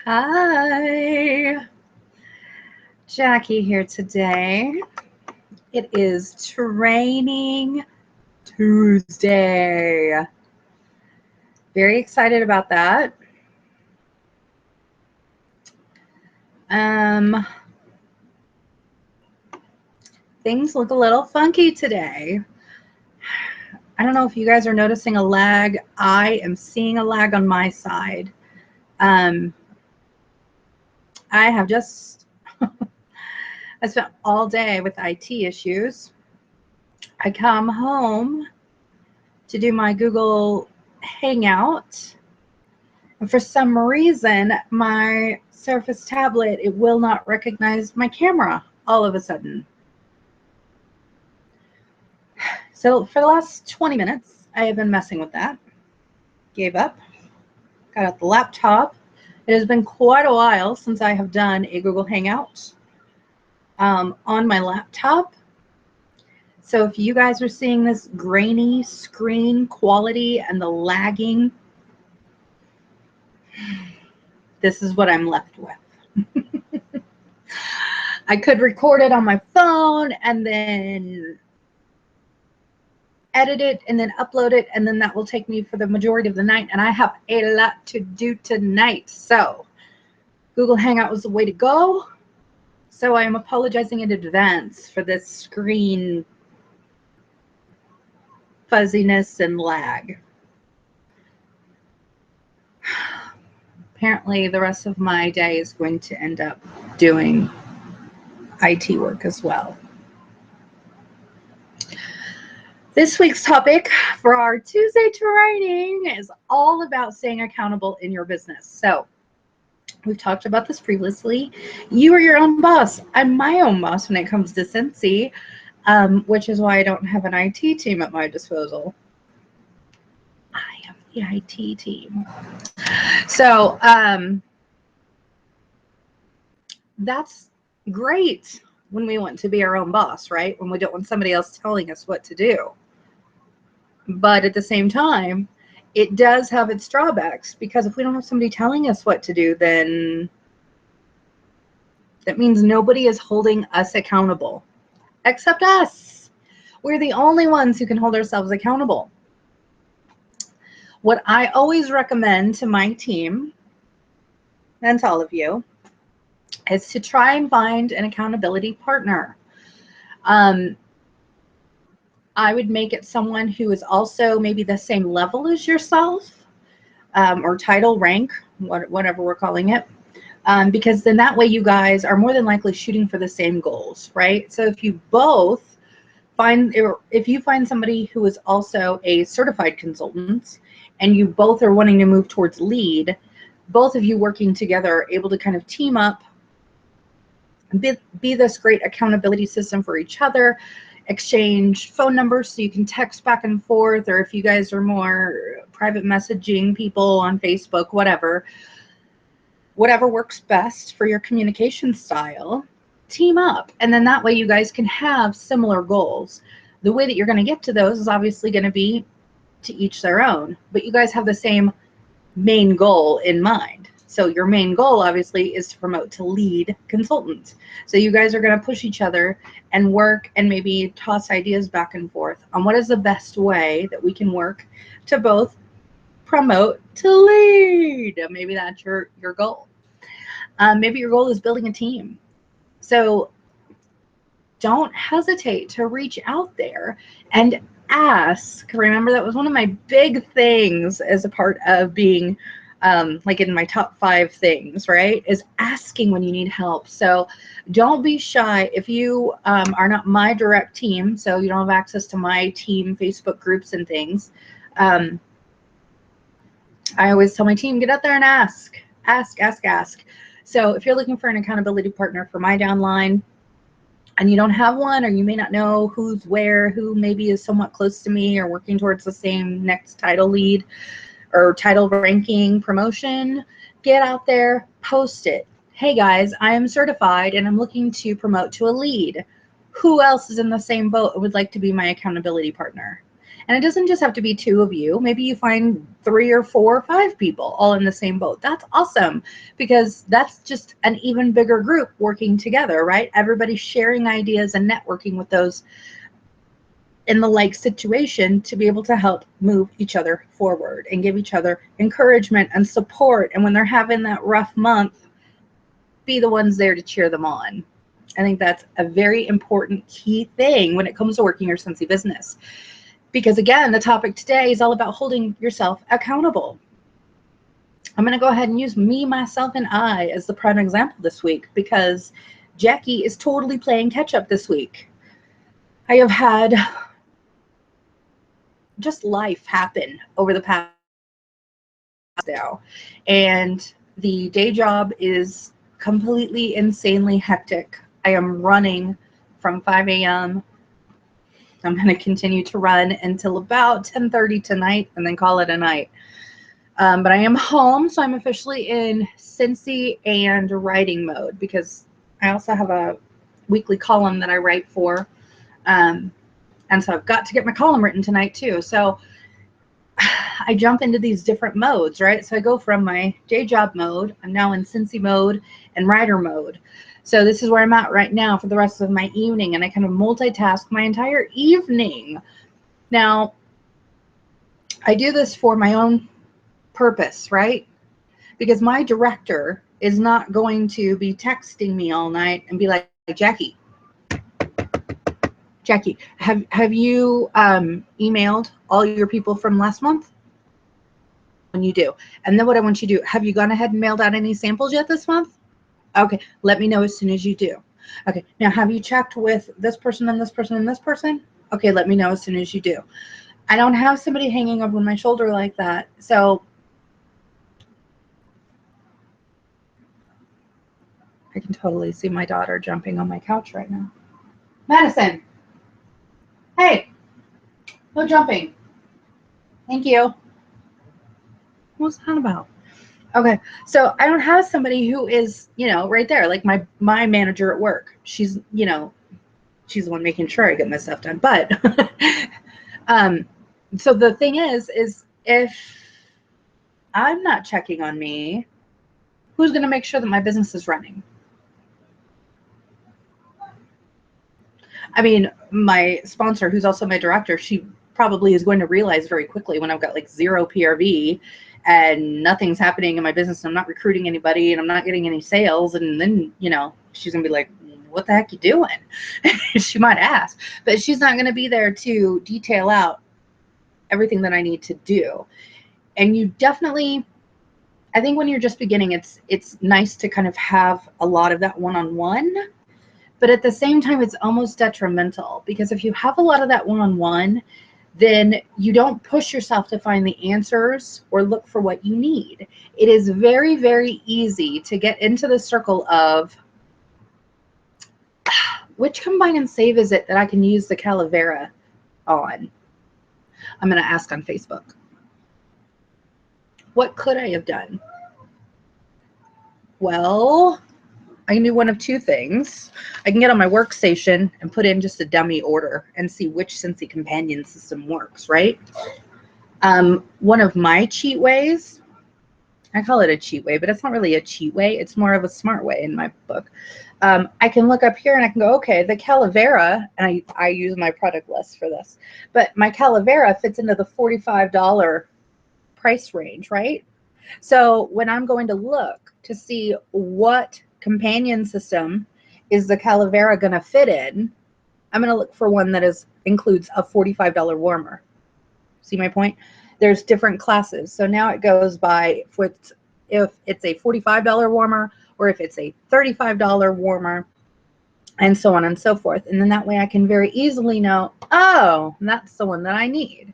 Hi, Jacqui here today. It is Training Tuesday. Very excited about that. Things look a little funky today. I don't know if you guys are noticing a lag. I am seeing a lag on my side. I have just I spent all day with IT issues. I come home to do my Google Hangout, and for some reason my Surface tablet, it will not recognize my camera all of a sudden. So for the last 20 minutes I have been messing with that. Gave up, got out the laptop. It has been quite a while since I have done a Google Hangout on my laptop. So if you guys are seeing this grainy screen quality and the lagging, this is what I'm left with. I could record it on my phone and then edit it and then upload it, and then that will take me for the majority of the night, and I have a lot to do tonight. So Google Hangout was the way to go. So I am apologizing in advance for this screen fuzziness and lag. Apparently the rest of my day is going to end up doing IT work as well. This week's topic for our Tuesday training is all about staying accountable in your business. So we've talked about this previously. You are your own boss. I'm my own boss when it comes to Scentsy, which is why I don't have an IT team at my disposal. I am the IT team. So that's great when we want to be our own boss, right? When we don't want somebody else telling us what to do. But at the same time, it does have its drawbacks, because if we don't have somebody telling us what to do, then that means nobody is holding us accountable except us. We're the only ones who can hold ourselves accountable. What I always recommend to my team and to all of you is to try and find an accountability partner. I would make it someone who is also maybe the same level as yourself, or title, rank, whatever we're calling it, because then that way you guys are more than likely shooting for the same goals, right? So if you both if you find somebody who is also a certified consultant and you both are wanting to move towards lead, both of you working together are able to kind of team up, be this great accountability system for each other, exchange phone numbers so you can text back and forth, or if you guys are more private messaging people on Facebook, whatever works best for your communication style, team up. And then that way you guys can have similar goals. The way that you're going to get to those is obviously going to be to each their own, but you guys have the same main goal in mind. So your main goal obviously is to promote to lead consultants. So you guys are going to push each other and work and maybe toss ideas back and forth on what is the best way that we can work to both promote to lead. Maybe that's your goal. Maybe your goal is building a team. So don't hesitate to reach out there and ask. Remember, that was one of my big things as a part of being like in my top 5 things, right, is asking when you need help. So don't be shy. If you are not my direct team, so you don't have access to my team Facebook groups and things, I always tell my team, get out there and ask. So if you're looking for an accountability partner for my downline and you don't have one, or you may not know who's where, who maybe is somewhat close to me or working towards the same next title lead or title ranking promotion, get out there, post it. Hey guys, I am certified and I'm looking to promote to a lead. Who else is in the same boat and would like to be my accountability partner? And it doesn't just have to be 2 of you. Maybe you find 3 or 4 or 5 people all in the same boat. That's awesome, because that's just an even bigger group working together, right? Everybody sharing ideas and networking with those in the like situation to be able to help move each other forward and give each other encouragement and support. And when they're having that rough month, be the ones there to cheer them on. I think that's a very important key thing when it comes to working your Scentsy business. Because again, the topic today is all about holding yourself accountable. I'm going to go ahead and use me, myself, and I as the prime example this week, because Jacqui is totally playing catch up this week. I have had just life happen over the past now, and the day job is completely insanely hectic. I am running from 5 a.m. I'm going to continue to run until about 10:30 tonight and then call it a night. But I am home, so I'm officially in Scentsy and writing mode, because I also have a weekly column that I write for. And so I've got to get my column written tonight too. So I jump into these different modes, right? So I go from my day job mode, I'm now in Scentsy mode and writer mode. So this is where I'm at right now for the rest of my evening, and I kind of multitask my entire evening. Now, I do this for my own purpose, right? Because my director is not going to be texting me all night and be like, Jacqui, have you emailed all your people from last month? When you do. And then what I want you to do, have you gone ahead and mailed out any samples yet this month? Okay, let me know as soon as you do. Okay, now have you checked with this person and this person and this person? Okay, let me know as soon as you do. I don't have somebody hanging over my shoulder like that. So I can totally see my daughter jumping on my couch right now. Madison, hey, no jumping. Thank you. What's that about? Okay, so I don't have somebody who is, you know, right there, like my manager at work. She's, you know, she's the one making sure I get my stuff done. But so the thing is if I'm not checking on me, who's going to make sure that my business is running? I mean, my sponsor, who's also my director, she probably is going to realize very quickly when I've got like 0 PRV and nothing's happening in my business, and I'm not recruiting anybody and I'm not getting any sales. And then, you know, she's going to be like, what the heck you doing? She might ask, but she's not going to be there to detail out everything that I need to do. And you definitely, I think when you're just beginning, it's nice to kind of have a lot of that one-on-one. But at the same time, it's almost detrimental, because if you have a lot of that one-on-one, then you don't push yourself to find the answers or look for what you need. It is very, very easy to get into the circle of, which combine and save is it that I can use the Calavera on? I'm going to ask on Facebook. What could I have done? Well, I can do one of 2 things. I can get on my workstation and put in just a dummy order and see which Scentsy companion system works, right? One of my cheat ways, I call it a cheat way, but it's not really a cheat way. It's more of a smart way in my book. I can look up here and I can go, okay, the Calavera, and I use my product list for this, but my Calavera fits into the $45 price range, right? So when I'm going to look to see what companion system is the Calavera going to fit in, I'm going to look for one that includes a $45 warmer. See my point? There's different classes. So now it goes by if it's a $45 warmer or if it's a $35 warmer, and so on and so forth. And then that way I can very easily know, oh, that's the one that I need.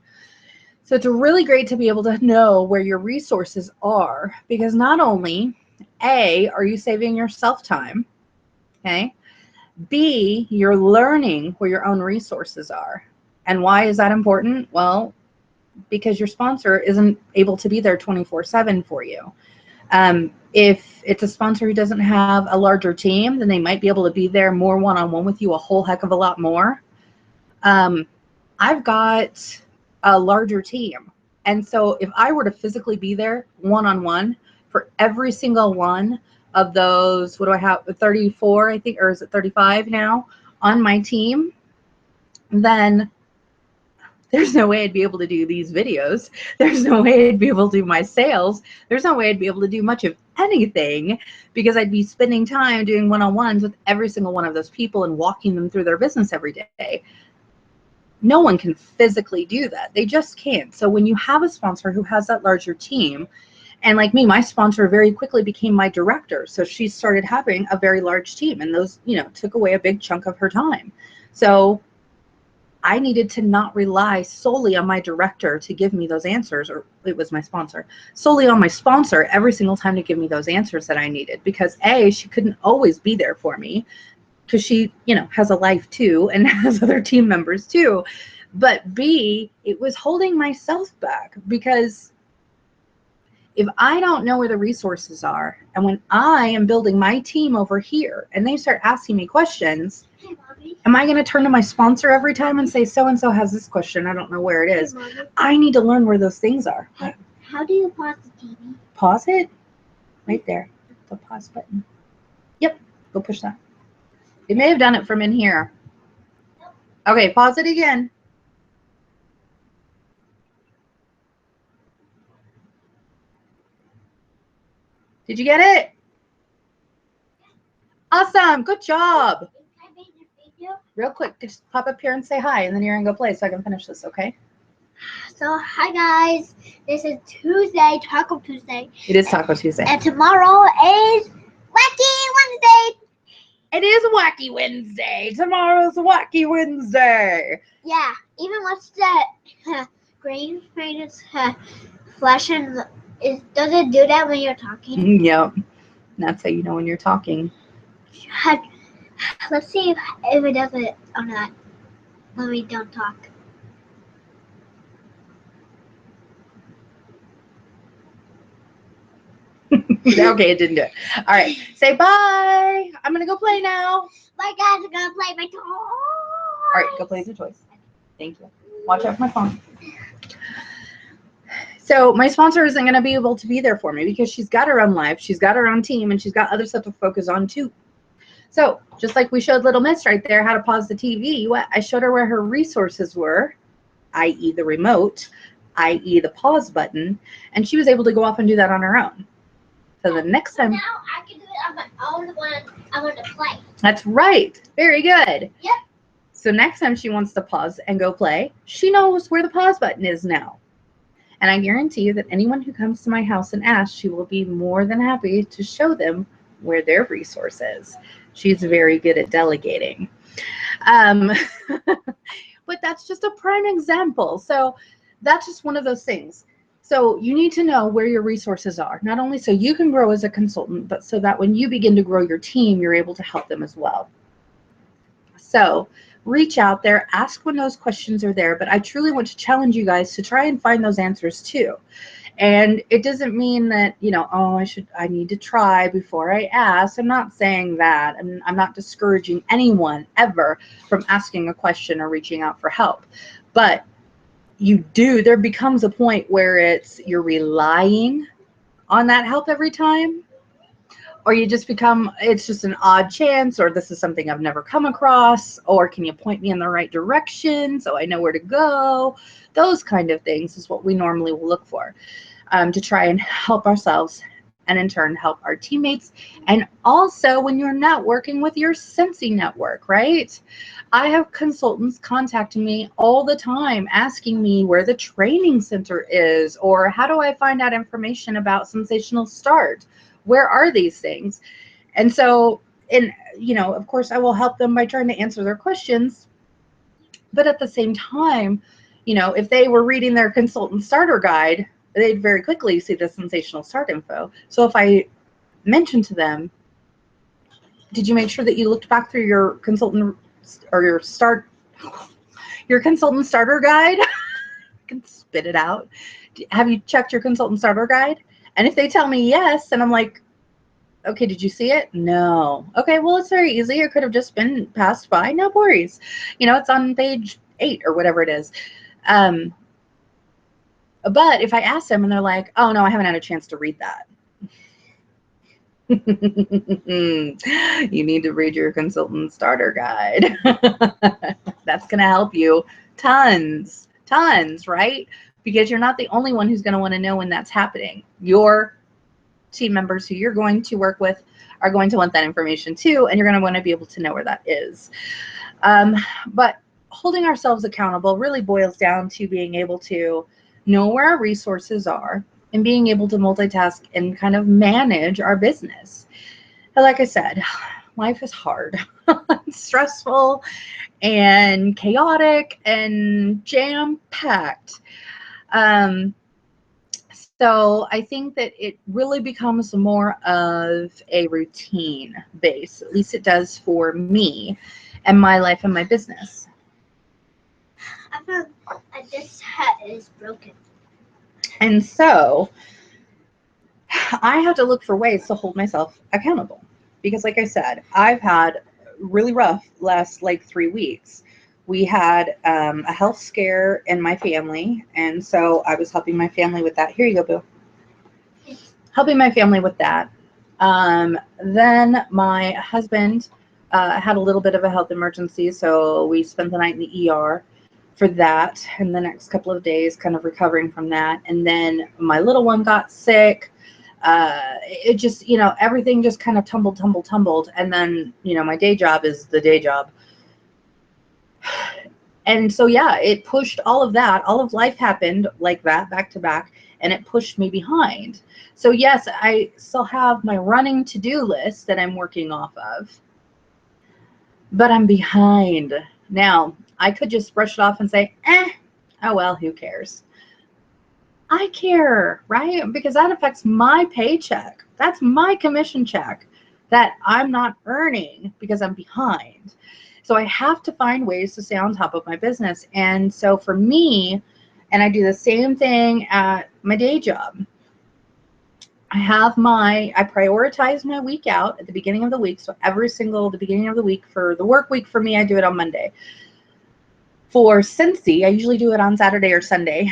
So it's really great to be able to know where your resources are, because not only, A, are you saving yourself time, okay? B, you're learning where your own resources are. And why is that important? Well, because your sponsor isn't able to be there 24/7 for you. If it's a sponsor who doesn't have a larger team, then they might be able to be there more one-on-one with you a whole heck of a lot more. I've got a larger team. And so if I were to physically be there one-on-one for every single one of those, what do I have, 34, I think, or is it 35 now on my team, then there's no way I'd be able to do these videos. There's no way I'd be able to do my sales. There's no way I'd be able to do much of anything, because I'd be spending time doing one-on-ones with every single one of those people and walking them through their business every day. No one can physically do that. They just can't. So when you have a sponsor who has that larger team, and like me, my sponsor very quickly became my director. So she started having a very large team, and those, you know, took away a big chunk of her time. So I needed to not rely solely on my director to give me those answers, or it was my sponsor, solely on my sponsor every single time to give me those answers that I needed, because A, she couldn't always be there for me, because she, you know, has a life too and has other team members too. But B, it was holding myself back, because if I don't know where the resources are, and when I am building my team over here and they start asking me questions, am I going to turn to my sponsor every time and say, so-and-so has this question, I don't know where it is? I need to learn where those things are. How do you pause the TV? Pause it? Right there. The pause button. Yep. Go push that. It may have done it from in here. Okay, pause it again. Did you get it? Awesome. Good job. Real quick, just pop up here and say hi, and then you're going to go play so I can finish this, okay? So, hi guys. This is Tuesday, Taco Tuesday. It is Taco Tuesday. And tomorrow is Wacky Wednesday. It is Wacky Wednesday. Tomorrow's Wacky Wednesday. Yeah, even what's that green screen is flashing. Does it do that when you're talking? Yep. That's how you know when you're talking. Let's see if it does it or not when we don't talk. Okay, it didn't do it. All right, say bye. I'm going to go play now. Bye guys, I'm going to play my toys. All right, go play with your toys. Thank you. Watch out for my phone. So my sponsor isn't going to be able to be there for me because she's got her own life, she's got her own team, and she's got other stuff to focus on too. So just like we showed Little Miss right there how to pause the TV, I showed her where her resources were, i.e. the remote, i.e. the pause button, and she was able to go off and do that on her own. So the next time... Now I can do it on my own when I want to play. That's right. Very good. Yep. So next time she wants to pause and go play, she knows where the pause button is now. And I guarantee you that anyone who comes to my house and asks, she will be more than happy to show them where their resource is. She's very good at delegating. But that's just a prime example. So that's just one of those things. So you need to know where your resources are, not only so you can grow as a consultant, but so that when you begin to grow your team, you're able to help them as well. So reach out there, ask when those questions are there, but I truly want to challenge you guys to try and find those answers too. And it doesn't mean that, you know, oh, I need to try before I ask. I'm not saying that. I'm not discouraging anyone ever from asking a question or reaching out for help. But there becomes a point where you're relying on that help every time, or you just become, it's just an odd chance, or this is something I've never come across, or can you point me in the right direction so I know where to go? Those kind of things is what we normally will look for, to try and help ourselves and in turn help our teammates. And also when you're networking with your Scentsy network, right? I have consultants contacting me all the time asking me where the training center is, or how do I find out information about Sensational Start? Where are these things? And so, you know, of course I will help them by trying to answer their questions. But at the same time, you know, if they were reading their consultant starter guide, they'd very quickly see the Sensational Start info. So if I mention to them, did you make sure that you looked back through your consultant or your consultant starter guide? I can spit it out. Have you checked your consultant starter guide? And if they tell me yes, and I'm like, okay, did you see it? No. Okay, well, it's very easy. It could have just been passed by. No worries. You know, it's on page 8 or whatever it is. But if I ask them and they're like, oh no, I haven't had a chance to read that. You need to read your consultant starter guide. That's going to help you tons, right? Because you're not the only one who's going to want to know when that's happening. Your team members who you're going to work with are going to want that information too, and you're going to want to be able to know where that is. But holding ourselves accountable really boils down to being able to know where our resources are and being able to multitask and kind of manage our business. But like I said, life is hard, it's stressful and chaotic and jam-packed. So I think that it really becomes more of a routine base. At least it does for me and my life and my business. I found that this hat is broken. And so I have to look for ways to hold myself accountable. Because like I said, I've had really rough last like 3 weeks. We had a health scare in my family, and so I was helping my family with that. Here you go, Boo. Helping my family with that. Then my husband had a little bit of a health emergency, so we spent the night in the ER for that, and the next couple of days kind of recovering from that. And then my little one got sick. It just, you know, everything just kind of tumbled. And then, you know, my day job is the day job. And so, yeah, it pushed all of that. All of life happened like that, back to back, and it pushed me behind. So, yes, I still have my running to-do list that I'm working off of, but I'm behind. Now, I could just brush it off and say, oh, well, who cares? I care, right? Because that affects my paycheck. That's my commission check that I'm not earning because I'm behind. So I have to find ways to stay on top of my business. And so for me, and I do the same thing at my day job, I prioritize my week out at the beginning of the week. So the beginning of the week for the work week for me, I do it on Monday. For Scentsy, I usually do it on Saturday or Sunday.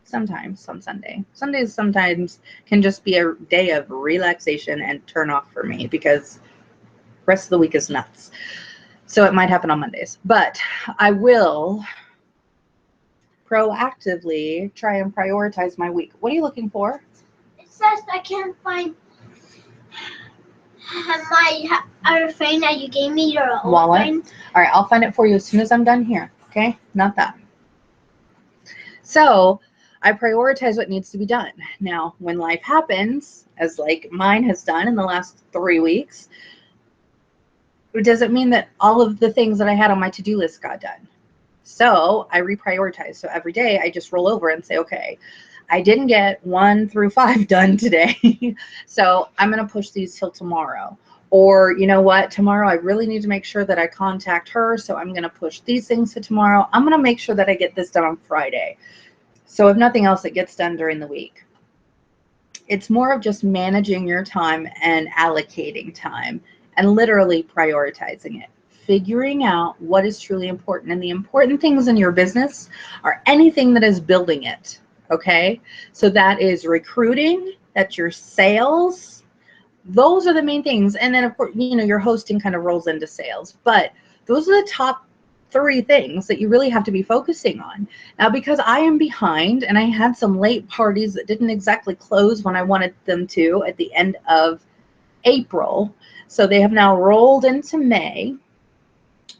Sometimes on Sunday. Sundays sometimes can just be a day of relaxation and turn off for me because the rest of the week is nuts. So it might happen on Mondays, but I will proactively try and prioritize my week. What are you looking for? It says I can't find my other friend that you gave me, your old wallet. Friend. All right, I'll find it for you as soon as I'm done here. Okay, not that. So I prioritize what needs to be done. Now, when life happens, as like mine has done in the last 3 weeks, it doesn't mean that all of the things that I had on my to-do list got done. So I reprioritize. So every day I just roll over and say, okay, I didn't get 1 through 5 done today. So I'm going to push these till tomorrow. Or, you know what, tomorrow I really need to make sure that I contact her. So I'm going to push these things to tomorrow. I'm going to make sure that I get this done on Friday. So if nothing else, it gets done during the week. It's more of just managing your time and allocating time and literally prioritizing it. Figuring out what is truly important. And the important things in your business are anything that is building it. Okay. So that is recruiting, that's your sales. Those are the main things. And then of course, you know, your hosting kind of rolls into sales, but those are the top 3 things that you really have to be focusing on. Now, because I am behind and I had some late parties that didn't exactly close when I wanted them to at the end of April. So they have now rolled into May.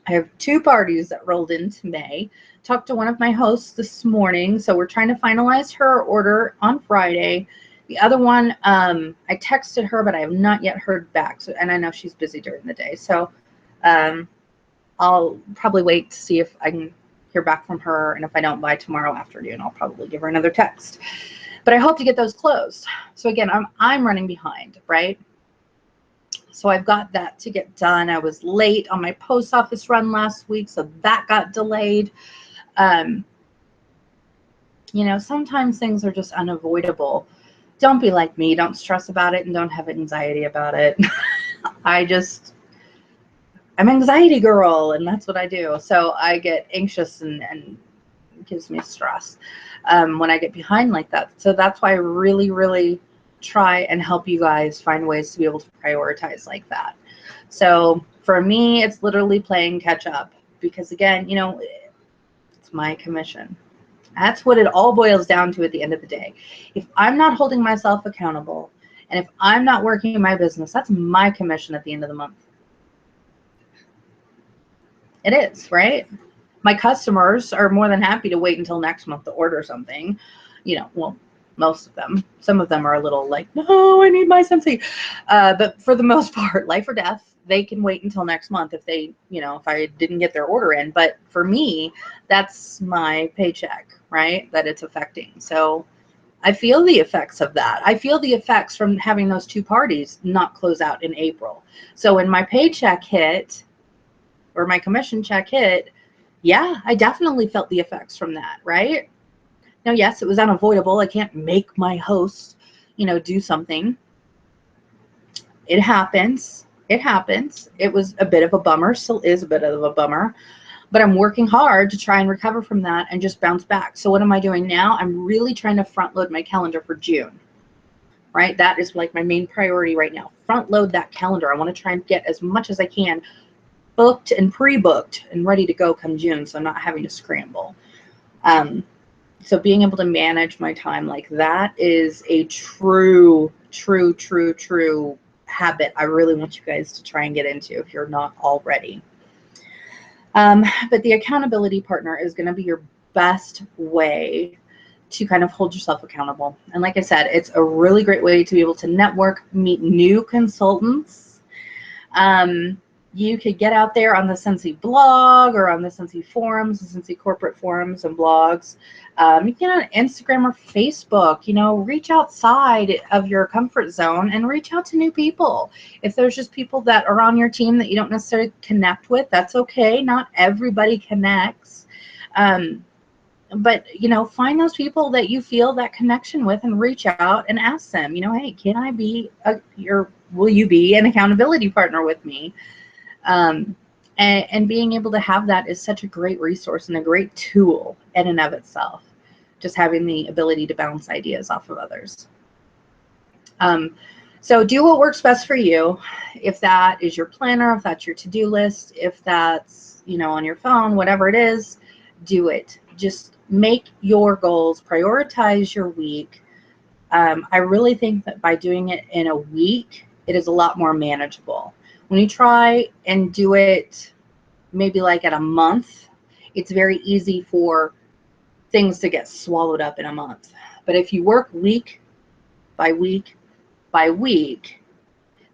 I have 2 parties that rolled into May. Talked to one of my hosts this morning. So we're trying to finalize her order on Friday. The other one, I texted her, but I have not yet heard back. So, and I know she's busy during the day. So I'll probably wait to see if I can hear back from her. And if I don't by tomorrow afternoon, I'll probably give her another text. But I hope to get those closed. So again, I'm running behind, right? So I've got that to get done. I was late on my post office run last week, so that got delayed. You know, sometimes things are just unavoidable. Don't be like me. Don't stress about it and don't have anxiety about it. I'm an anxiety girl, and that's what I do. So I get anxious and gives me stress when I get behind like that. So that's why I really, really try and help you guys find ways to be able to prioritize like that. So for me, it's literally playing catch up, because again, you know, it's my commission. That's what it all boils down to at the end of the day. If I'm not holding myself accountable, and if I'm not working in my business, that's my commission at the end of the month. It is, right? My customers are more than happy to wait until next month to order something. You know, well, most of them. Some of them are a little like, no, I need my Scentsy. But for the most part, life or death, they can wait until next month if they, you know, if I didn't get their order in. But for me, that's my paycheck, right, that it's affecting. So I feel the effects of that. I feel the effects from having those two parties not close out in April. So when my paycheck hit, or my commission check hit, yeah, I definitely felt the effects from that, right? Now, yes, it was unavoidable. I can't make my host, you know, do something. It happens. It happens. It was a bit of a bummer, still is a bit of a bummer, but I'm working hard to try and recover from that and just bounce back. So what am I doing now? I'm really trying to front load my calendar for June, right? That is like my main priority right now. Front load that calendar. I want to try and get as much as I can booked and pre-booked and ready to go come June, so I'm not having to scramble. So being able to manage my time like that is a true habit I really want you guys to try and get into if you're not already. But the accountability partner is going to be your best way to kind of hold yourself accountable. And like I said, it's a really great way to be able to network, meet new consultants. You could get out there on the Scentsy blog or on the Scentsy forums, the Scentsy corporate forums and blogs. You can get on Instagram or Facebook, you know, reach outside of your comfort zone and reach out to new people. If there's just people that are on your team that you don't necessarily connect with, that's okay. Not everybody connects. But, you know, find those people that you feel that connection with and reach out and ask them, you know, hey, can I be will you be an accountability partner with me? And being able to have that is such a great resource and a great tool in and of itself, just having the ability to bounce ideas off of others. So do what works best for you. If that is your planner, if that's your to-do list, if that's, you know, on your phone, whatever it is, do it. Just make your goals, prioritize your week. I really think that by doing it in a week, it is a lot more manageable. When you try and do it maybe like at a month, it's very easy for things to get swallowed up in a month. But if you work week by week by week,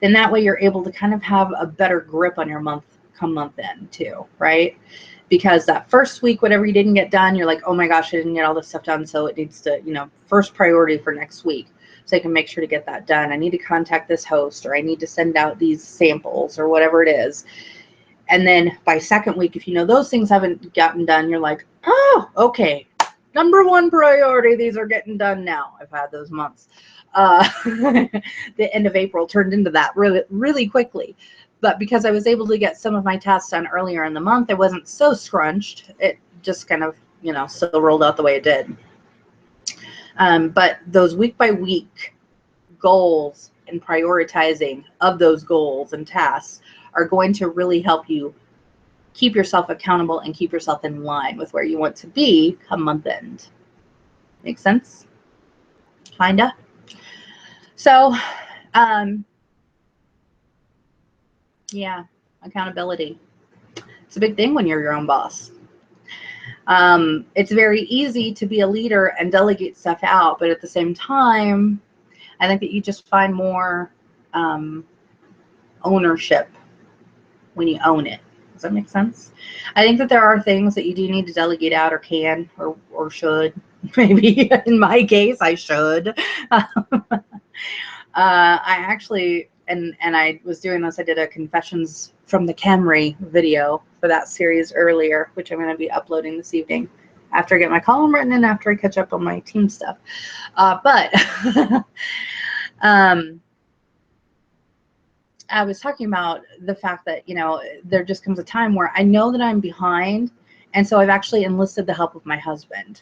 then that way you're able to kind of have a better grip on your month come month end too, right? Because that first week, whatever you didn't get done, you're like, oh my gosh, I didn't get all this stuff done. So it needs to, you know, first priority for next week. So I can make sure to get that done. I need to contact this host, or I need to send out these samples, or whatever it is. And then by second week, if you know those things haven't gotten done, you're like, oh, okay, number one priority, these are getting done now. I've had those months. The end of April turned into that really, really quickly. But because I was able to get some of my tasks done earlier in the month, I wasn't so scrunched. It just kind of, you know, still rolled out the way it did. But those week by week goals and prioritizing of those goals and tasks are going to really help you keep yourself accountable and keep yourself in line with where you want to be come month end. Make sense? Kinda. So, yeah, accountability. It's a big thing when you're your own boss. It's very easy to be a leader and delegate stuff out, but at the same time, I think that you just find more ownership when you own it. Does that make sense? I think that there are things that you do need to delegate out, or can, or should. Maybe in my case, I should. I actually, and I was doing this, I did a Confessions from the Camry video for that series earlier, which I'm going to be uploading this evening after I get my column written and after I catch up on my team stuff. I was talking about the fact that, you know, there just comes a time where I know that I'm behind And so I've actually enlisted the help of my husband.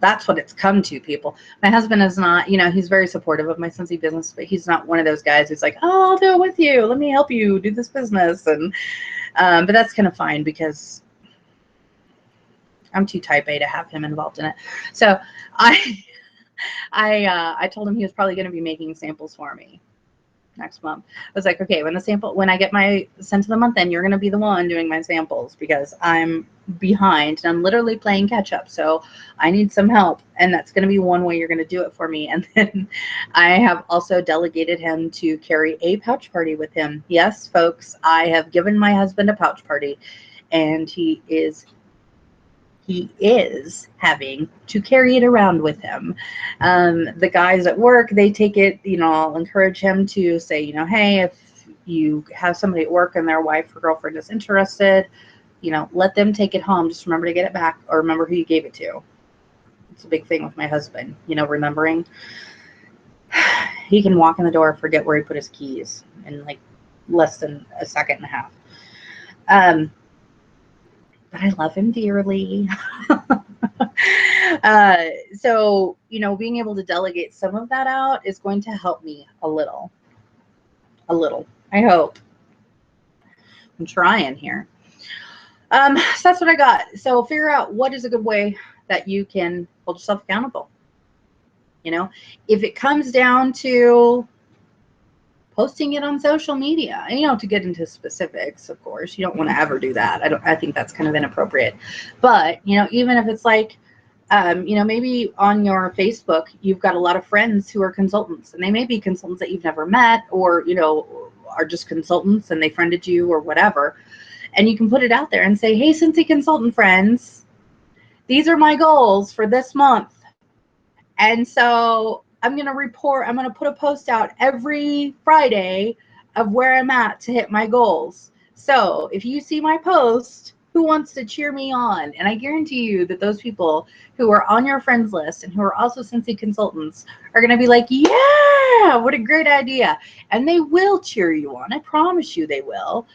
That's what it's come to, people. My husband is not, you know, he's very supportive of my Scentsy business, but he's not one of those guys who's like, oh, I'll do it with you. Let me help you do this business. And but that's kind of fine because I'm too type A to have him involved in it. So I told him he was probably going to be making samples for me next month. I was like, okay, when I get my scent of the month in, you're going to be the one doing my samples because I'm behind and I'm literally playing catch up. So I need some help. And that's going to be one way you're going to do it for me. And then I have also delegated him to carry a pouch party with him. Yes, folks, I have given my husband a pouch party and he is having to carry it around with him. The guys at work, they take it, you know, I'll encourage him to say, you know, hey, if you have somebody at work and their wife or girlfriend is interested, you know, let them take it home. Just remember to get it back or remember who you gave it to. It's a big thing with my husband, you know, remembering. He can walk in the door, forget where he put his keys in like less than a second and a half. But I love him dearly. So, you know, being able to delegate some of that out is going to help me a little, I hope. I'm trying here. So that's what I got. So figure out what is a good way that you can hold yourself accountable. You know, if it comes down to posting it on social media, and you don't have to get into specifics, of course, you don't want to ever do that. I think that's kind of inappropriate. But, you know, even if it's like, you know, maybe on your Facebook, you've got a lot of friends who are consultants, and they may be consultants that you've never met, or, you know, are just consultants and they friended you or whatever. And you can put it out there and say, hey, Scentsy consultant friends, these are my goals for this month. And so I'm going to put a post out every Friday of where I'm at to hit my goals. So if you see my post, who wants to cheer me on? And I guarantee you that those people who are on your friends list and who are also Scentsy consultants are going to be like, yeah, what a great idea. And they will cheer you on. I promise you they will.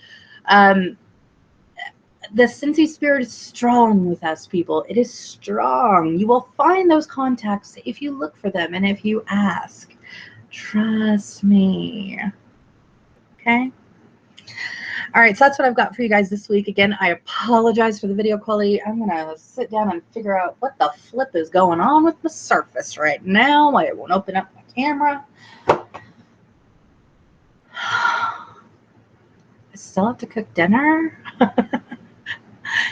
The Scentsy spirit is strong with us, people. It is strong. You will find those contacts if you look for them and if you ask. Trust me. Okay? All right, so that's what I've got for you guys this week. Again, I apologize for the video quality. I'm going to sit down and figure out what the flip is going on with the Surface right now. I won't open up my camera. I still have to cook dinner.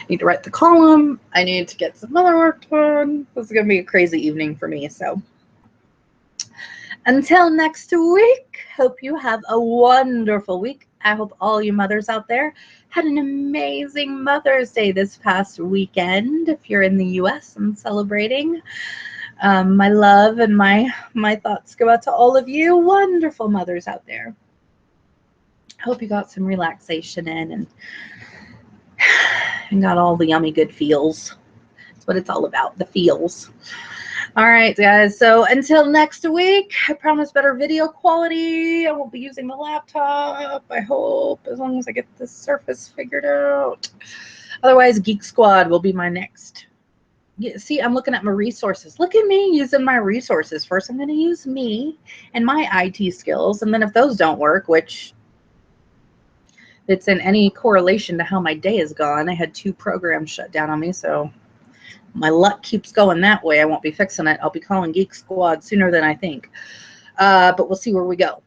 Need to write the column. I need to get some other work done. This is going to be a crazy evening for me. So until next week, hope you have a wonderful week. I hope all you mothers out there had an amazing Mother's Day this past weekend. If you're in the U.S. and celebrating, my love and my thoughts go out to all of you wonderful mothers out there. Hope you got some relaxation in and got all the yummy good feels. That's what it's all about, the feels. All right, guys, so until next week, I promise better video quality. I won't be using the laptop, I hope, as long as I get this Surface figured out. Otherwise, Geek Squad will be my next. See, I'm looking at my resources. Look at me using my resources. First, I'm going to use me and my IT skills, and then if those don't work, which it's in any correlation to how my day is gone. I had 2 programs shut down on me, so my luck keeps going that way. I won't be fixing it. I'll be calling Geek Squad sooner than I think. But we'll see where we go.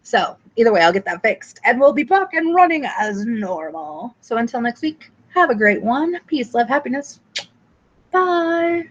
So either way, I'll get that fixed, and we'll be back and running as normal. So until next week, have a great one. Peace, love, happiness. Bye.